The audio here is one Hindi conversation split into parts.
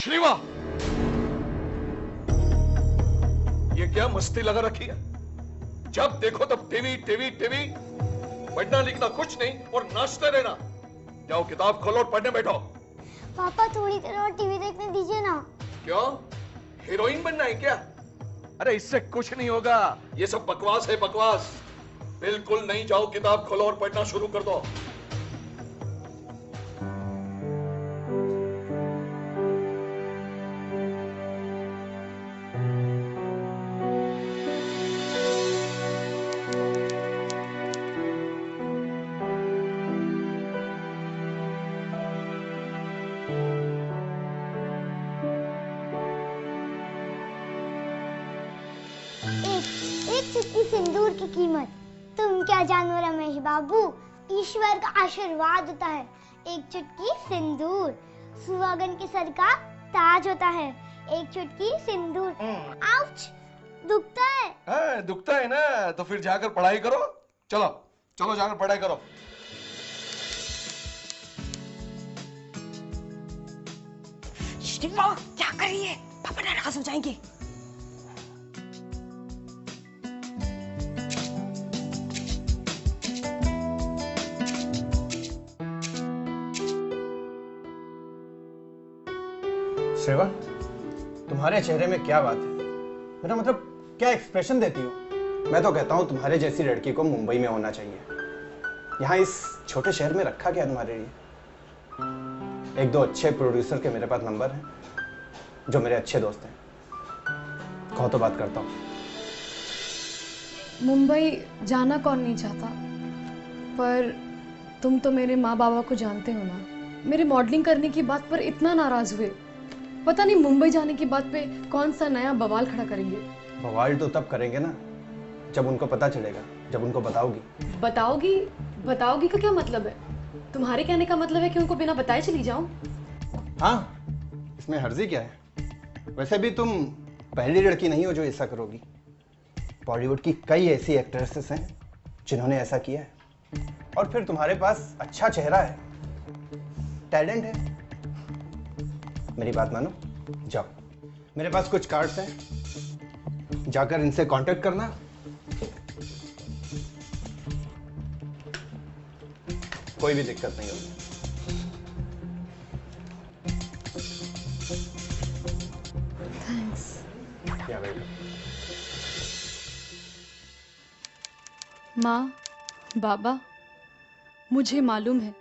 श्रीवा, ये क्या मस्ती लगा रखी है? जब देखो तब टीवी टीवी टीवी, पढ़ना लिखना कुछ नहीं और नाचते रहना। जाओ किताब खोलो और पढ़ने बैठो। पापा थोड़ी देर और टीवी देखने दीजिए ना। क्यों, हीरोइन बनना है क्या? अरे इससे कुछ नहीं होगा, ये सब बकवास है, बकवास। बिल्कुल नहीं, जाओ किताब खोलो और पढ़ना शुरू कर दो। एक चुटकी सिंदूर की कीमत तुम क्या जानो रमेश बाबू, ईश्वर का आशीर्वाद होता है। एक चुटकी सिंदूर सुहागन के सर का ताज होता है। एक चुटकी सिंदूर। आउच, दुखता है। हाँ, दुखता है ना, तो फिर जाकर पढ़ाई करो। चलो चलो जाकर पढ़ाई करो। श्रीवा, क्या कर रही है? पापा नाराज हो जाएंगे। श्रेवा, तुम्हारे चेहरे में क्या बात है? मेरा मतलब क्या एक्सप्रेशन देती हो? मैं तो कहता हूँ तुम्हारे जैसी लड़की को मुंबई में होना चाहिए। यहाँ इस छोटे शहर में रखा क्या तुम्हारे लिए? एक दो अच्छे प्रोड्यूसर के मेरे पास नंबर हैं, जो मेरे अच्छे दोस्त हैं। कहो तो बात करता हूँ। मुंबई जाना कौन नहीं चाहता, पर तुम तो मेरे माँ बाबा को जानते हो ना। मेरे मॉडलिंग करने की बात पर इतना नाराज हुए। पता नहीं मुंबई जाने की बात पे कौन सा नया बवाल खड़ा करेंगे। बवाल तो तब करेंगे ना जब उनको पता चलेगा, जब उनको बताओगी। बताओगी? बताओगी का क्या मतलब है? तुम्हारे कहने का मतलब है कि उनको बिना बताए चली जाऊं? हाँ, इसमें हर्जी क्या है? वैसे भी तुम पहली लड़की नहीं हो जो ऐसा करोगी। बॉलीवुड की कई ऐसी एक्ट्रेसेस हैं जिन्होंने ऐसा किया है, और फिर तुम्हारे पास अच्छा चेहरा है, टैलेंट है। मेरी बात मानो, जाओ, मेरे पास कुछ कार्ड्स हैं, जाकर इनसे कांटेक्ट करना। कोई भी दिक्कत नहीं होगी। थैंक्स। या वेलकम। माँ, बाबा, मुझे मालूम है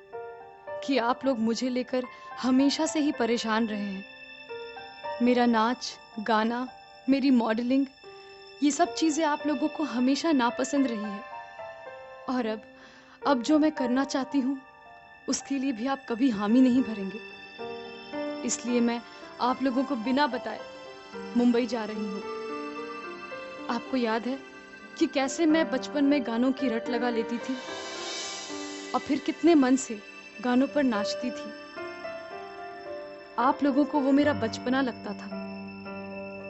कि आप लोग मुझे लेकर हमेशा से ही परेशान रहे हैं। मेरा नाच, गाना, मेरी मॉडलिंग, ये सब चीज़ें आप लोगों को हमेशा नापसंद रही है। और अब जो मैं करना चाहती हूँ उसके लिए भी आप कभी हामी नहीं भरेंगे। इसलिए मैं आप लोगों को बिना बताए मुंबई जा रही हूँ। आपको याद है कि कैसे मैं बचपन में गानों की रट लगा लेती थी और फिर कितने मन से गानों पर नाचती थी। आप लोगों को वो मेरा बचपना लगता था,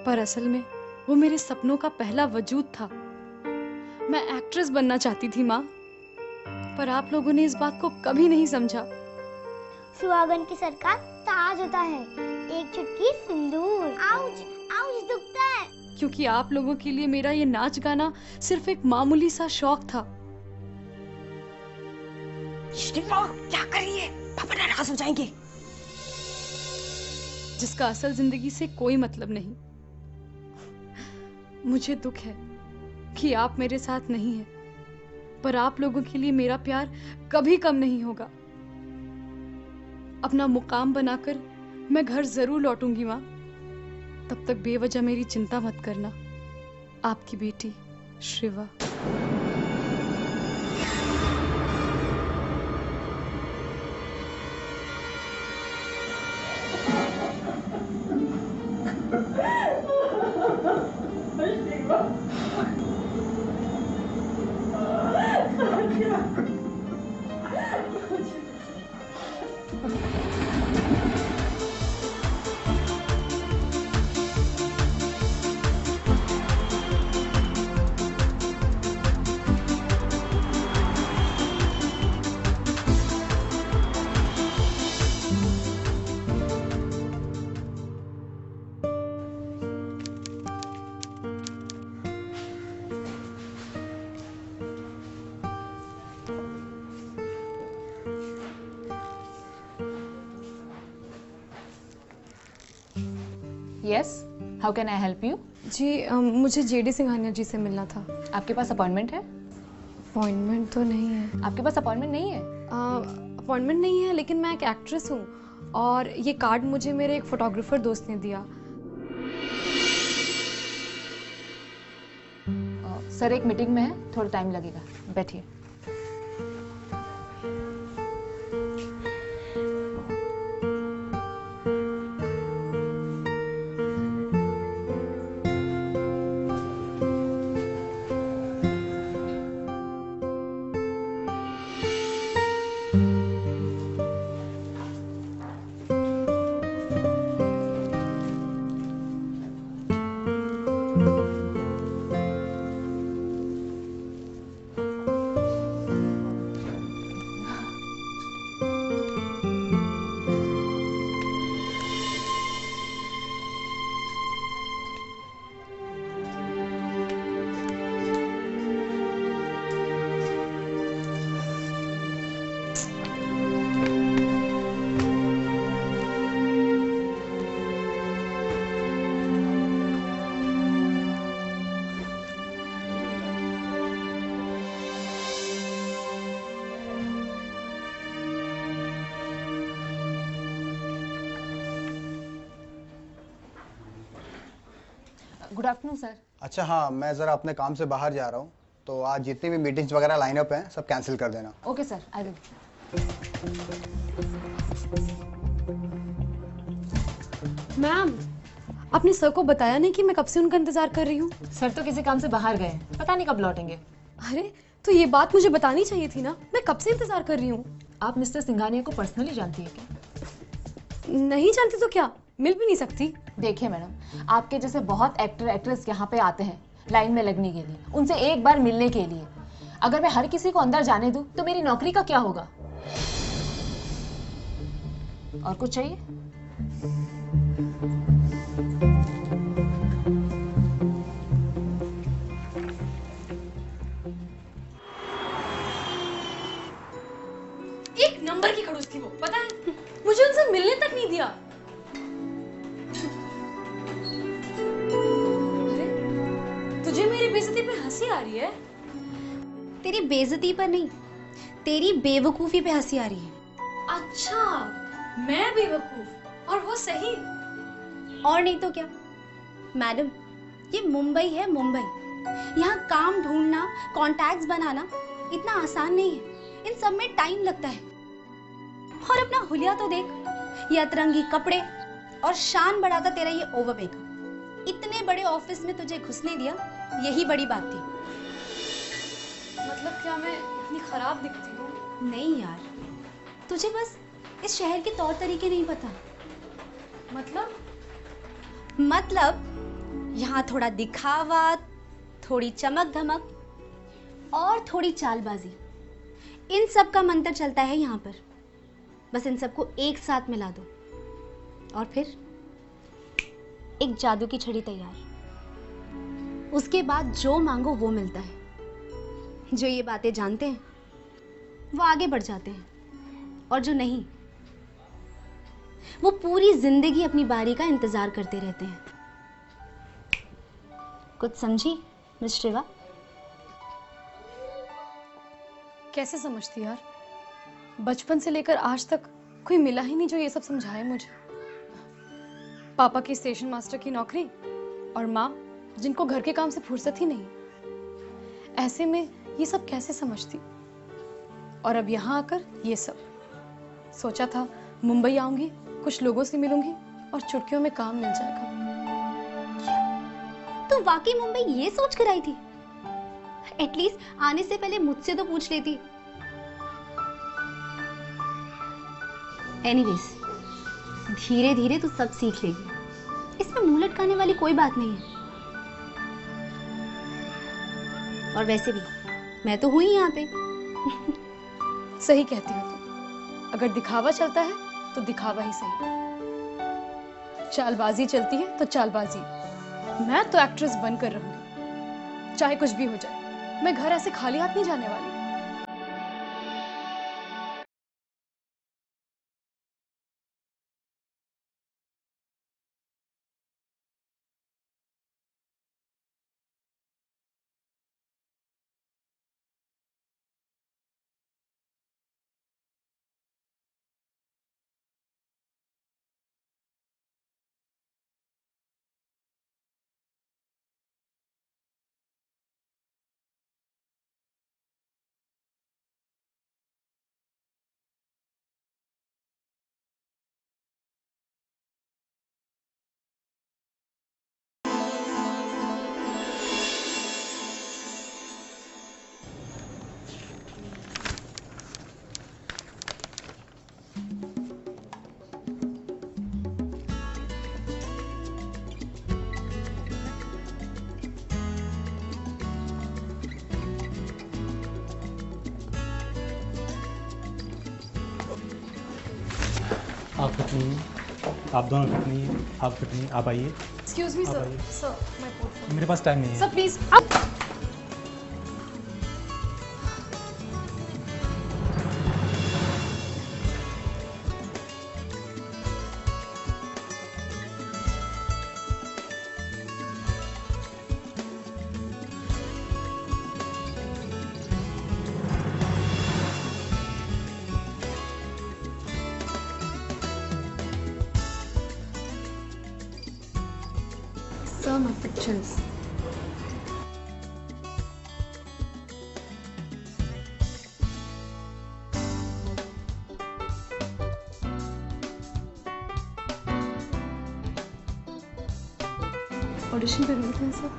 पर असल में वो मेरे सपनों का पहला वजूद था। मैं एक्ट्रेस बनना चाहती थी माँ, पर आप लोगों ने इस बात को कभी नहीं समझा। सुहागन के सर का ताज होता है। एक चुटकी सिंदूर। आउच, आउच, दुखता है। क्योंकि आप लोगों के लिए मेरा ये नाच गाना सिर्फ एक मामूली सा शौक था। श्रीवा, क्या कर रही है? पापा नाराज हो जाएंगे। जिसका असल जिंदगी से कोई मतलब नहीं। मुझे दुख है कि आप मेरे साथ नहीं हैं, पर आप लोगों के लिए मेरा प्यार कभी कम नहीं होगा। अपना मुकाम बनाकर मैं घर जरूर लौटूंगी माँ। तब तक बेवजह मेरी चिंता मत करना। आपकी बेटी Shriva. Yes, how can I help you? जी मुझे जेडी सिंघानिया जी से मिलना था। आपके पास अपॉइंटमेंट है? अपॉइंटमेंट तो नहीं है। आपके पास अपॉइंटमेंट नहीं है? अपॉइंटमेंट नहीं है, लेकिन मैं एक एक्ट्रेस हूँ और ये कार्ड मुझे मेरे एक फोटोग्राफर दोस्त ने दिया। सर एक मीटिंग में है, थोड़ा टाइम लगेगा, बैठिए। Good afternoon sir. अच्छा हाँ, मैं ज़रा अपने काम से बाहर जा रहा हूँ, तो आज जितनी भी मीटिंग्स वगैरह लाइन अप हैं सब कैंसिल कर देना। Okay sir, I will. Ma'am, आपने सर को बताया नहीं कि मैं कब से उनका इंतजार कर रही हूँ? सर तो किसी काम से बाहर गए, पता नहीं कब लौटेंगे। अरे तो ये बात मुझे बतानी चाहिए थी ना, मैं कब से इंतजार कर रही हूँ। आप मिस्टर सिंघानिया को पर्सनली जानती है क्या? नहीं जानती तो क्या, मिल भी नहीं सकती? देखिए मैडम, आपके जैसे बहुत एक्टर एक्ट्रेस यहाँ पे आते हैं लाइन में लगने के लिए, उनसे एक बार मिलने के लिए। अगर मैं हर किसी को अंदर जाने दूं तो मेरी नौकरी का क्या होगा? और कुछ चाहिए? एक नंबर की खड़ूस थी वो, पता है? मुझे उनसे मिलने तक नहीं दिया। अरे, तुझे मेरी बेइज्जती पे हंसी आ रही है? तेरी बेइज्जती पर नहीं, तेरी बेवकूफी पे हंसी आ रही है। अच्छा, मैं बेवकूफ और वो सही? और नहीं तो क्या। मैडम, ये मुंबई है, मुंबई। यहाँ काम ढूंढना, कॉन्टैक्ट्स बनाना इतना आसान नहीं है। इन सब में टाइम लगता है। और अपना हुलिया तो देख, ये अतरंगी कपड़े और शान बढ़ाता तेरा ये ओवर मेकअप। इतने बड़े ऑफिस में तुझे घुसने दिया, यही बड़ी बात थी। मतलब क्या मैं इतनी खराब दिखती हूँ? नहीं यार, तुझे बस इस शहर के तौर तरीके नहीं पता। मतलब यहाँ थोड़ा दिखावा, थोड़ी चमक धमक और थोड़ी चालबाजी, इन सब का मंत्र चलता है यहाँ पर। बस इन सबको एक साथ मिला दो और फिर एक जादू की छड़ी तैयार। उसके बाद जो मांगो वो मिलता है। जो ये बातें जानते हैं वो आगे बढ़ जाते हैं, और जो नहीं वो पूरी जिंदगी अपनी बारी का इंतजार करते रहते हैं। कुछ समझी मिस शिवा? कैसे समझती यार? बचपन से लेकर आज तक कोई मिला ही नहीं जो ये सब समझाए मुझे। पापा की स्टेशन मास्टर की नौकरी और माँ जिनको घर के काम से फुर्सत ही नहीं। ऐसे में ये सब कैसे समझती? और अब यहाँ आकर ये सब। सोचा था मुंबई आऊंगी, कुछ लोगों से मिलूंगी और चुटकियों में काम मिल जाएगा। तो वाकई मुंबई ये सोच कर आई थी? एटलीस्ट आने से पहले मुझसे तो पूछ लेती। एनीवेज, धीरे धीरे तू सब सीख लेगी। इसमें मुंह लटकाने वाली कोई बात नहीं है। और वैसे भी मैं तो हूं ही यहाँ पे। सही कहती हो तुम। अगर दिखावा चलता है तो दिखावा ही सही। चालबाजी चलती है तो चालबाजी। मैं तो एक्ट्रेस बनकर रहूंगी, चाहे कुछ भी हो जाए। मैं घर ऐसे खाली हाथ नहीं जाने वाली। आप फिट नहीं हैं, आप दोनों फिट नहीं हैं, आप फिट नहीं, आप आइए। एक्सक्यूज मी आप सर, आइए। Sir my portfolio. मेरे पास टाइम नहीं है। Sir please. Sir, my pictures. Audition पे मिलते हैं सर।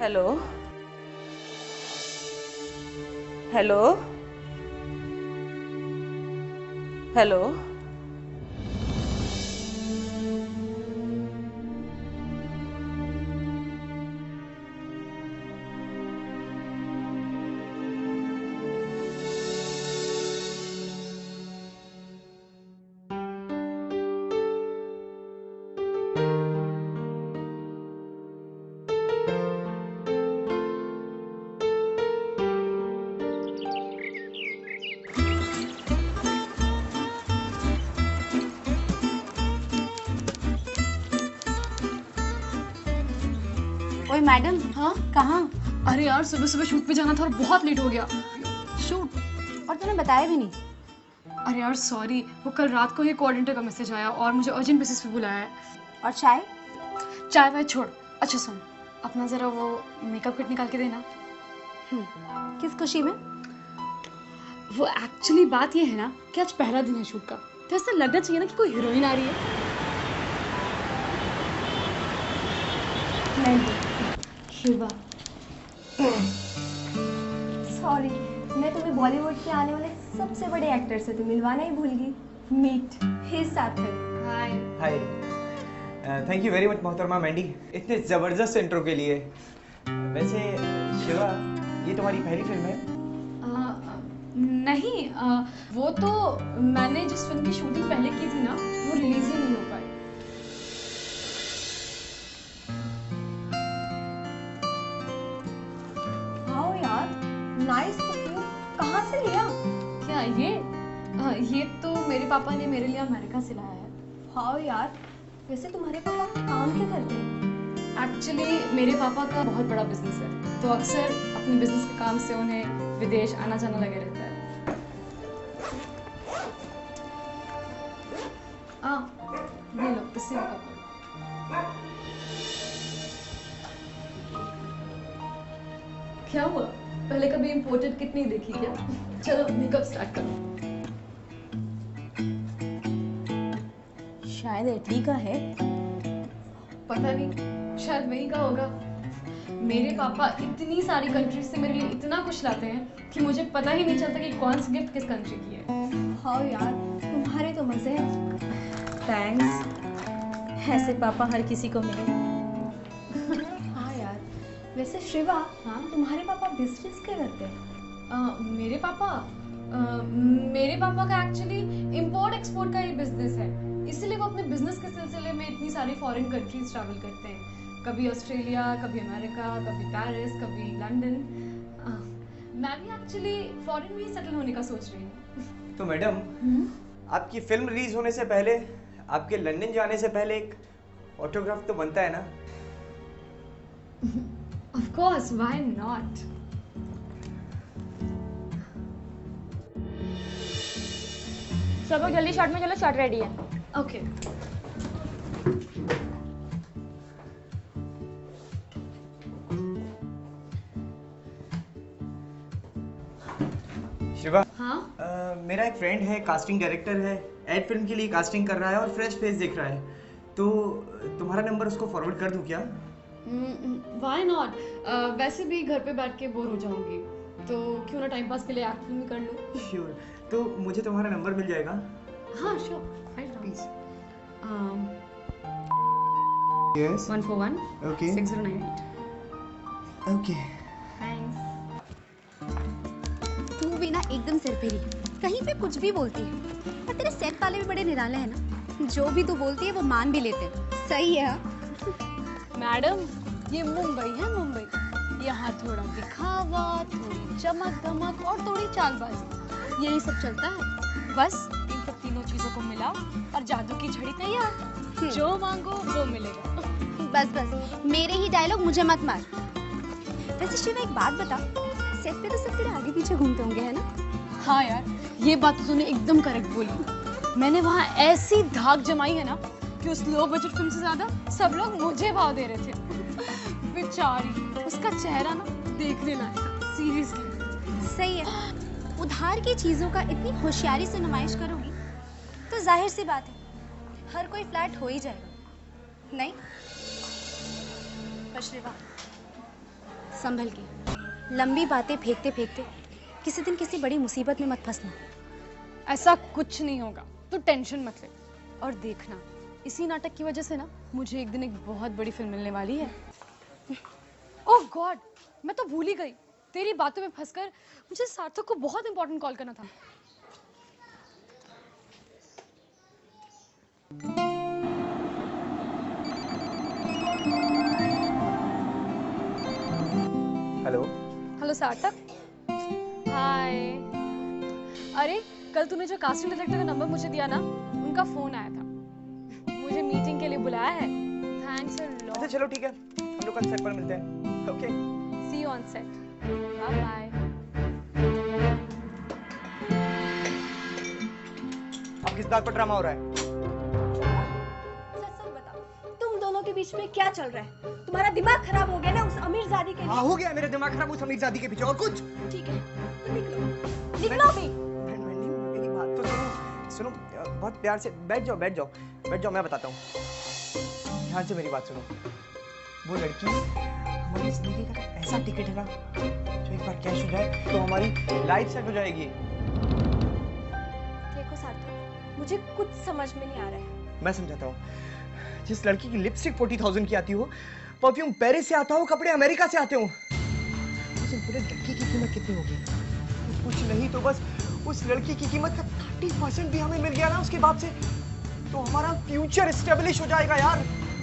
हेलो हेलो हेलो ओए मैडम, हाँ कहाँ? अरे यार सुबह सुबह शूट पे जाना था और बहुत लेट हो गया। शूट? और तूने बताया भी नहीं। अरे यार सॉरी, वो कल रात को ही कोऑर्डिनेटर का मैसेज आया और मुझे अर्जेंट बेसिस पे बुलाया है। और चाय? चाय वाय छोड़। अच्छा सुन, अपना जरा वो मेकअप किट निकाल के देना। किस खुशी में? वो एक्चुअली बात ये है ना कि आज पहला दिन है शूट का, तो ऐसा लगना चाहिए ना कि कोई हीरोइन आ रही है। नहीं। शिवा, सॉरी, मैं तुम्हें बॉलीवुड के आने वाले सबसे बड़े एक्टर से तो मिलवाना ही भूल गई। मीट हिज साथर। Hi. Hi, thank you very much मोहतरमा मैंडी, इतने ज़बरदस्त इंट्रो के लिए। वैसे शिवा, ये तुम्हारी पहली फिल्म है? नहीं, वो तो मैंने जिस फिल्म की शूटिंग पहले की थी ना, वो रिलीज ही नहीं हो पाई। हाँ यार, नाइस परफ्यूम। कहाँ से लिया? क्या ये तो मेरे पापा ने मेरे लिए अमेरिका से लाया है। हाँ यार, वैसे तुम्हारे पापा काम क्या करते हैं? एक्चुअली मेरे पापा का बहुत बड़ा बिजनेस है, तो अक्सर अपने बिजनेस के काम से उन्हें विदेश आना जाना लगे रहता है। ये लो, इससे मेकअप करो। क्या हुआ? पहले कभी इम्पोर्टेड किट नहीं देखी क्या? चलो मेकअप स्टार्ट करो। शायद इटली का है। पता नहीं, शायद वहीं का होगा। मेरे पापा इतनी सारी कंट्रीज से मेरे लिए इतना कुछ लाते हैं कि मुझे पता ही नहीं चलता कि कौन सी गिफ्ट किस कंट्री की है। हाँ यार, तुम्हारे तो मजे हैं। थैंक्स, ऐसे पापा हर किसी को मिले। हाँ यार, वैसे शिवा, हाँ? तुम्हारे पापा बिजनेस क्या करते हैं? मेरे पापा का एक्चुअली इंपोर्ट एक्सपोर्ट का ही बिजनेस है, इसीलिए वो अपने बिजनेस के सिलसिले में इतनी सारी फॉरेन कंट्रीज ट्रैवल करते हैं। कभी ऑस्ट्रेलिया, कभी अमेरिका, कभी पेरिस, कभी लंदन। मैं भी एक्चुअली फॉरेन में ही सेटल होने का सोच रही हूँ। तो मैडम, आपकी फिल्म रिलीज होने से पहले, आपके लंदन जाने से पहले एक ऑटोग्राफ तो बनता है ना? Of course, why not? सब लोग जल्दी शॉट में चलो, शॉट रेडी है। ओके। शिवा, हाँ मेरा एक फ्रेंड है, कास्टिंग डायरेक्टर है, एड फिल्म के लिए कास्टिंग कर रहा है और फ्रेश फेस दिख रहा है, तो तुम्हारा नंबर उसको फॉरवर्ड कर दूं क्या? Why not? वैसे भी घर पे बैठ के बोर हो जाऊंगी, तो क्यों ना टाइम पास के लिए एक्ट फिल्म कर लो। श्योर, तो मुझे तुम्हारा नंबर मिल जाएगा? हाँ sure, please. Yes 141 okay 6098। Okay. तू भी ना एकदम सिरफिरी, कहीं पे कुछ भी बोलती है। और तेरे सेट वाले भी बड़े निराले हैं ना, जो भी तू बोलती है वो मान भी लेते हैं। सही है। मैडम, ये मुंबई है, मुंबई। यहाँ थोड़ा दिखावा, थोड़ी चमक धमक और थोड़ी चालबाजी, यही सब चलता है। बस इन सब तीनों चीजों को मिलाओ और जादू की झड़ी तैयार। जो मांगो वो मिलेगा। बस बस, मेरे ही डायलॉग मुझे मत मार। वैसे शिवा एक बात बता, सेट पे तो सब तेरे आगे पीछे घूमते होंगे, है ना? हाँ यार, ये बात तो तूने एकदम करेक्ट बोली। मैंने वहाँ ऐसी धाक जमाई है ना कि उस लो बजट फिल्म से ज्यादा सब लोग मुझे भाव दे रहे थे। बेचारी, उसका चेहरा ना देखने लायक, सीरियसली। सही है। उधार की चीजों का इतनी होशियारी से नुमाइश करोगी तो जाहिर सी बात है हर कोई फ्लैट हो ही जाएगा, नहीं? पर शिवा, संभल के, लंबी बातें फेंकते फेंकते किसी दिन किसी बड़ी मुसीबत में मत फंसना। ऐसा कुछ नहीं होगा, तू टेंशन मत ले। और देखना, इसी नाटक की वजह से ना मुझे एक दिन एक बहुत बड़ी फिल्म मिलने वाली है। ओह गॉड, मैं तो भूल ही गई। तेरी बातों में फंसकर मुझे सार्थक को बहुत इंपॉर्टेंट कॉल करना था। हेलो। हेलो सार्थक। हाय। अरे कल तूने जो कास्टिंग डायरेक्टर का नंबर मुझे दिया ना, उनका फोन आया था, मुझे मीटिंग के लिए बुलाया है। Thanks a lot. अच्छा चलो ठीक है, हम लोग कल सेट पर मिलते हैं। Okay, see you on set. Bye bye. अब किस बात पर ड्रामा हो रहा है? सच बताओ, तुम दोनों के बीच में क्या चल रहा है? तुम्हारा दिमाग खराब हो गया ना उस अमीरजादी के लिए? हाँ हो गया मेरा दिमाग खराब उस अमीरजादी के पीछे, और कुछ? ठीक है, तो निकलो अभी। मेरी बात तो सुनो, बहुत प्यार से बैठ जाओ, मैं बताता हूँ। ध्यान से मेरी बात सुनो। वो लड़की हमारी जिंदगी का ऐसा टिकट है ना, जो एक बार कैश हो जाए तो हमारी लाइफ सेट हो जाएगी। देखो सार्थक, मुझे कुछ समझ में नहीं आ रहा है। मैं समझाता हूँ। जिस लड़की की लिपस्टिक 40,000 की आती हो, परफ्यूम पेरिस से आता हो, कपड़े अमेरिका से आते हो, उस इंपोर्टेड लड़की की कीमत कितनी होगी? कुछ नहीं तो बस उस लड़की की कीमत का 30% भी हमें मिल गया ना उसके बाप से, तो हमारा फ्यूचर एस्टेब्लिश हो जाएगा यार।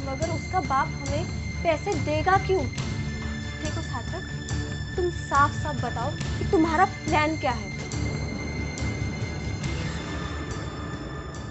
मगर उसका बाप हमें पैसे देगा क्यों? देखो सार्थक, तुम साफ साफ बताओ कि तुम्हारा प्लान क्या है?